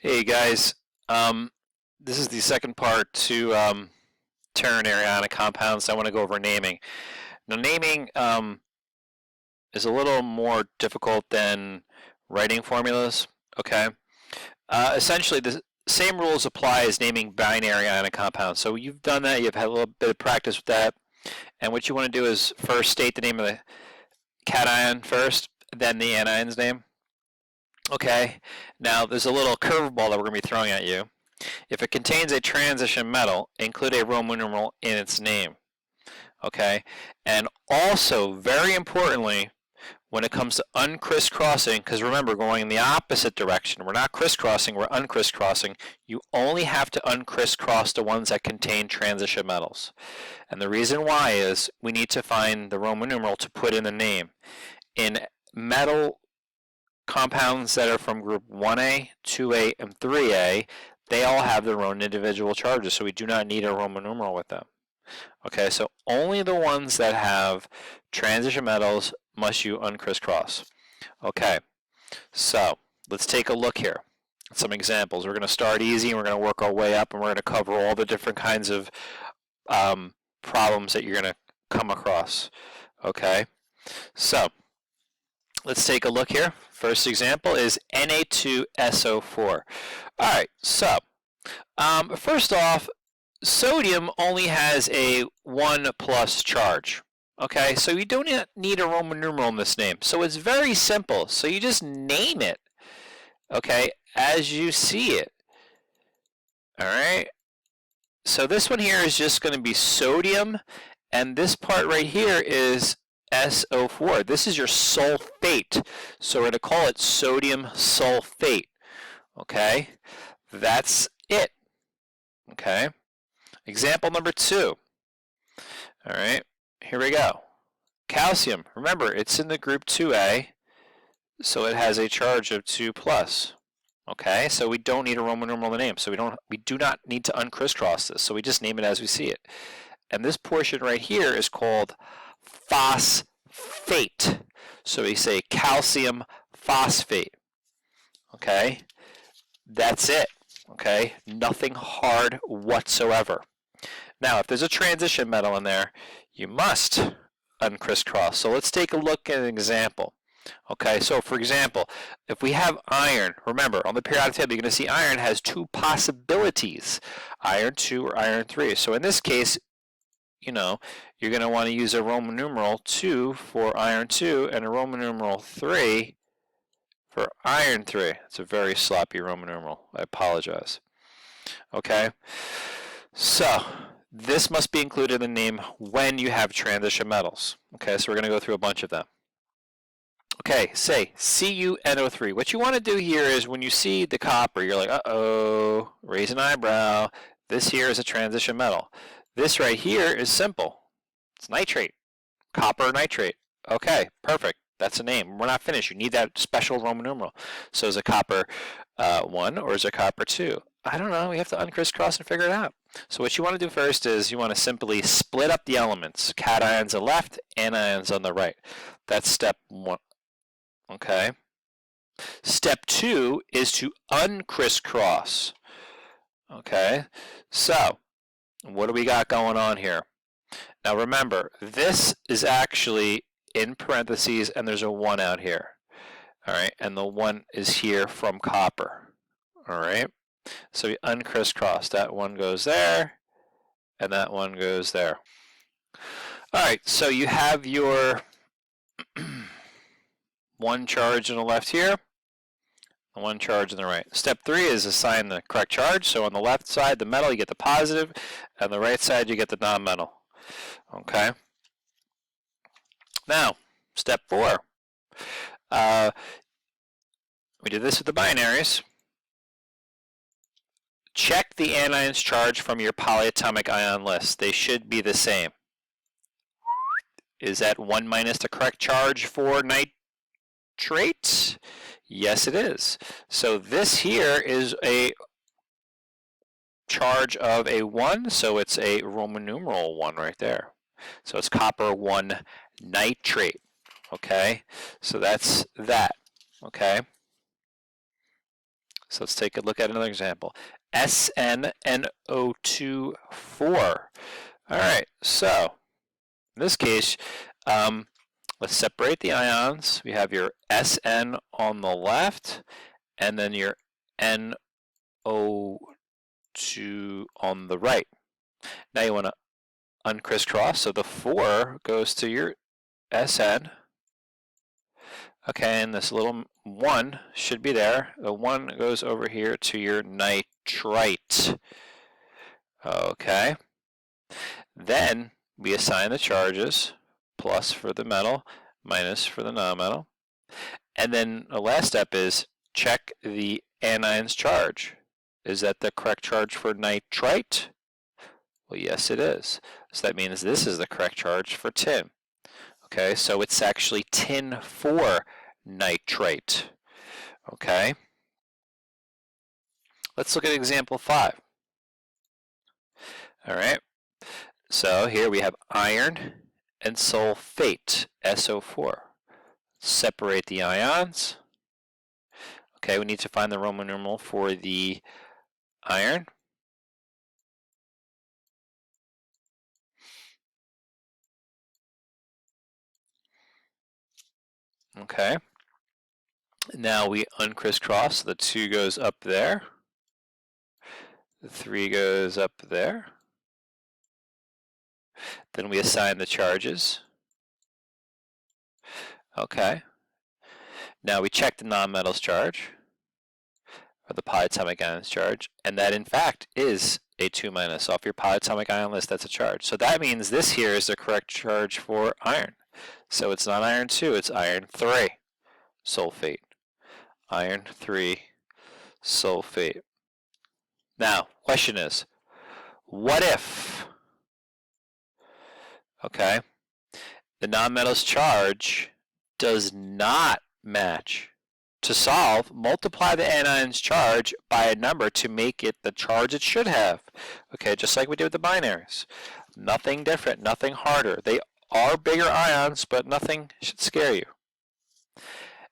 Hey guys, this is the second part to ternary ionic compounds. I want to go over naming. Now naming is a little more difficult than writing formulas, okay? Essentially the same rules apply as naming binary ionic compounds. So you've done that, you've had a little bit of practice with that, and what you want to do is first state the name of the cation first, then the anion's name. Okay, now there's a little curveball that we're going to be throwing at you. If it contains a transition metal, include a Roman numeral in its name. Okay, and also, very importantly, when it comes to uncrisscrossing, because remember, going in the opposite direction, we're not crisscrossing, we're uncrisscrossing, you only have to uncrisscross the ones that contain transition metals. And the reason why is we need to find the Roman numeral to put in the name. In metal compounds that are from group 1A, 2A, and 3A, they all have their own individual charges, so we do not need a Roman numeral with them. Okay, so only the ones that have transition metals must you uncrisscross. Okay, so let's take a look here at some examples. We're going to start easy and we're going to work our way up, and we're going to cover all the different kinds of problems that you're going to come across. Okay, so let's take a look here. First example is Na2SO4. All right, so first off, sodium only has a 1 plus charge. Okay, so you don't need a Roman numeral in this name. So it's very simple. So you just name it, okay, as you see it. All right, so this one here is just going to be sodium, and this part right here is SO4. This is your sulfate. So we're going to call it sodium sulfate. Okay, that's it. Okay, example number 2. All right, here we go. Calcium. Remember, it's in the group 2A, so it has a charge of 2 plus. Okay, so we don't need a Roman numeral in the name. So we do not need to uncrisscross this. So we just name it as we see it. And this portion right here is called phosphate. So we say calcium phosphate. Okay, that's it. Okay, nothing hard whatsoever. Now, if there's a transition metal in there, you must uncrisscross. So let's take a look at an example. Okay, so for example, if we have iron, remember on the periodic table you're going to see iron has 2 possibilities, iron 2 or iron 3. So in this case, you know, you're going to want to use a Roman numeral 2 for iron 2 and a Roman numeral 3 for iron 3. It's a very sloppy Roman numeral. I apologize. Okay, so this must be included in the name when you have transition metals. Okay, so we're going to go through a bunch of them. Okay, say CuNO3. What you want to do here is when you see the copper, you're like, uh-oh, raise an eyebrow. This here is a transition metal. This right here is simple. It's nitrate, copper nitrate. Okay, perfect. That's a name. We're not finished. You need that special Roman numeral. So is it copper 1 or is it copper 2? I don't know. We have to uncrisscross and figure it out. So what you want to do first is you want to simply split up the elements. Cations on the left, anions on the right. That's step 1. Okay. Step 2 is to uncrisscross. Okay. So what do we got going on here? Now remember, this is actually in parentheses and there's a 1 out here. All right, and the 1 is here from copper. All right, so we uncrisscross. That 1 goes there and that 1 goes there. All right, so you have your 1 charge on the left here, and 1 charge on the right. Step 3 is assign the correct charge. So on the left side, the metal, you get the positive, and the right side, you get the non-metal. Okay. Now, step 4. We did this with the binaries. Check the anion's charge from your polyatomic ion list. They should be the same. Is that 1 minus the correct charge for nitrate? Yes, it is. So this here is a charge of a 1, so it's a Roman numeral 1 right there. So it's copper 1 nitrate. Okay, so that's that. Okay, So let's take a look at another example. SnNO2 4. All right, so in this case, let's separate the ions. We have your Sn on the left, and then your NO2 on the right. Now you want to uncrisscross, so the 4 goes to your Sn. Okay, and this little 1 should be there. The 1 goes over here to your nitrite. Okay. Then we assign the charges, plus for the metal, minus for the nonmetal. And then the last step is check the anions charge. Is that the correct charge for nitrite? Well, yes, it is. So that means this is the correct charge for tin. Okay, so it's actually tin 4 nitrate. Okay. Let's look at example 5. All right. So here we have iron and sulfate, SO4. Separate the ions. Okay, we need to find the Roman numeral for the iron. Okay. Now we uncrisscross. The 2 goes up there. The 3 goes up there. Then we assign the charges. Okay. Now we check the nonmetals charge, or the polyatomic ions charge, and that in fact is a 2 minus. Off your polyatomic ion list, that's a charge. So that means this here is the correct charge for iron. So it's not iron 2, it's iron 3 sulfate. Iron 3 sulfate. Now, question is, what if, okay, the nonmetals charge does not match? To solve, multiply the anions charge by a number to make it the charge it should have. Okay, just like we did with the binaries. Nothing different, nothing harder. They are bigger ions, but nothing should scare you.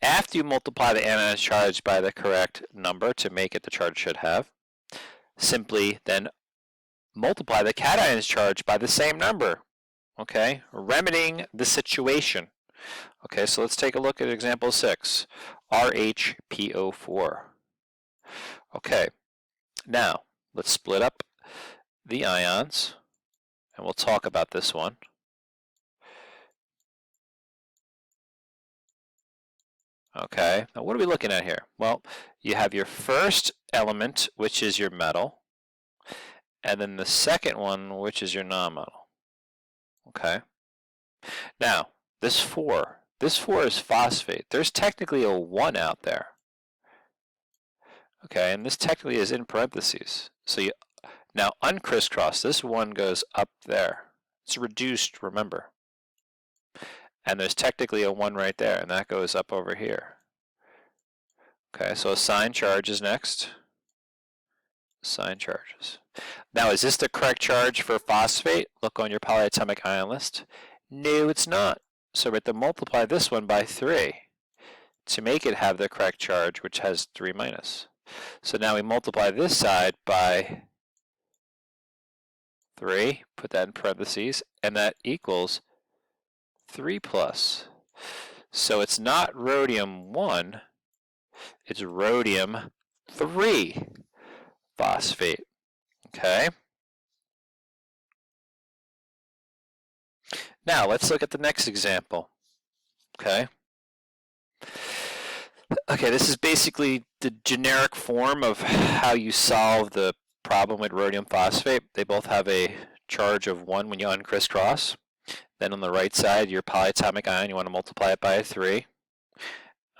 After you multiply the anions charge by the correct number to make it the charge it should have, simply then multiply the cations charge by the same number. Okay, remedying the situation. Okay, so let's take a look at example 6, RHPO4. Okay, now let's split up the ions, and we'll talk about this one. Okay, now what are we looking at here? Well, you have your first element, which is your metal, and then the second one, which is your nonmetal. Okay, now this 4 is phosphate. There's technically a 1 out there. Okay, and this technically is in parentheses. So you now uncrisscross. This 1 goes up there. It's reduced, remember. And there's technically a 1 right there, and that goes up over here. Okay, so assign charges next. Assign charges. Now, is this the correct charge for phosphate? Look on your polyatomic ion list. No, it's not. So we have to multiply this one by 3 to make it have the correct charge, which has 3 minus. So now we multiply this side by 3, put that in parentheses, and that equals 3 plus. So it's not rhodium 1, it's rhodium 3 phosphate. Okay? Now let's look at the next example. Okay? Okay, this is basically the generic form of how you solve the problem with rhodium phosphate. They both have a charge of 1 when you uncrisscross. Then on the right side, your polyatomic ion, you want to multiply it by 3.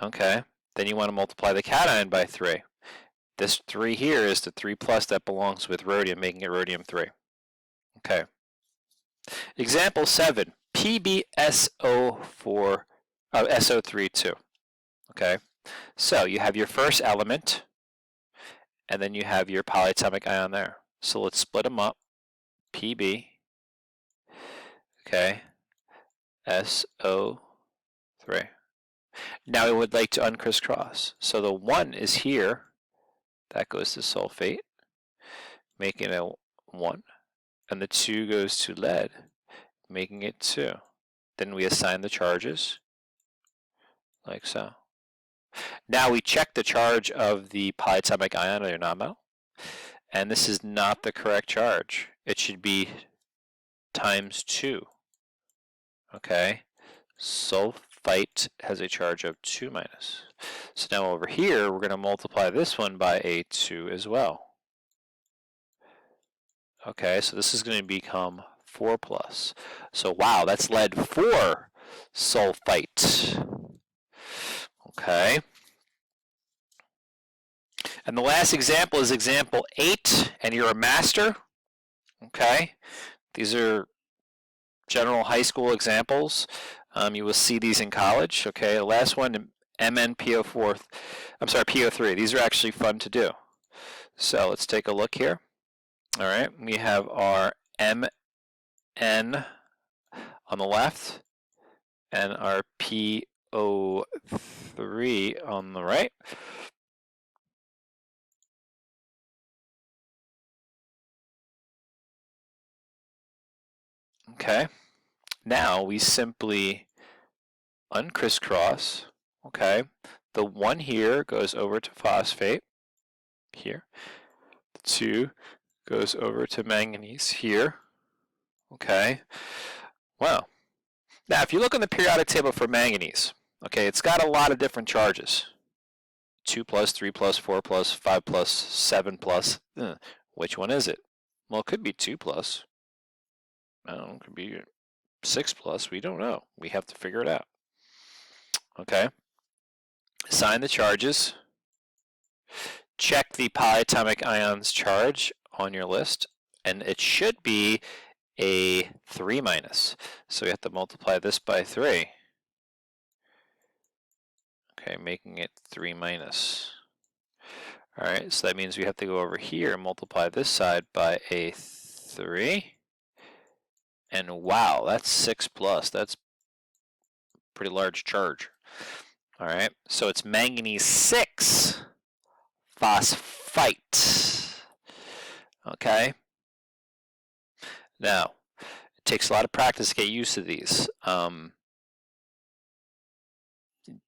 Okay, then you want to multiply the cation by 3. This 3 here is the 3 plus that belongs with rhodium, making it rhodium 3. Okay. Example 7, PbSO4, SO32. Okay, so you have your first element, and then you have your polyatomic ion there. So let's split them up. Pb, okay, SO3. Now we would like to uncrisscross. So the 1 is here, That goes to sulfate, making it 1. And the 2 goes to lead, making it 2. Then we assign the charges, like so. Now we check the charge of the polyatomic ion or nonmetal, and this is not the correct charge. It should be times 2. Okay, sulfite has a charge of 2 minus. So now over here, we're going to multiply this one by a 2 as well. Okay, so this is going to become 4 plus. So wow, that's lead 4 sulfite. Okay. And the last example is example 8, and you're a master. Okay. These are general high school examples. You will see these in college. Okay, the last one, MnPO4, PO3. These are actually fun to do. So let's take a look here. All right, we have our Mn on the left and our PO3 on the right. Okay, now we simply uncrisscross. Okay, the 1 here goes over to phosphate here. The 2 goes over to manganese here. Okay, wow. Now if you look on the periodic table for manganese, okay, it's got a lot of different charges. 2 plus, 3 plus, 4 plus, 5 plus, 7 plus. Which one is it? Well, it could be 2 plus. I don't know, it could be 6 plus. We don't know. We have to figure it out. Okay. Assign the charges. Check the polyatomic ion's charge on your list, and it should be a 3 minus. So we have to multiply this by 3. Okay, making it 3 minus. All right, so that means we have to go over here and multiply this side by a 3. And wow, that's 6 plus. That's a pretty large charge. All right, so it's manganese 6 phosphite. Okay. Now, it takes a lot of practice to get used to these.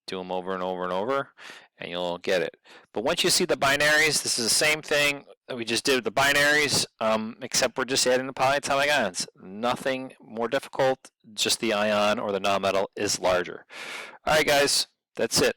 Do them over and over and over, and you'll get it. But once you see the binaries, this is the same thing that we just did with the binaries, except we're just adding the polyatomic ions. Nothing more difficult, just the ion or the nonmetal is larger. All right, guys, that's it.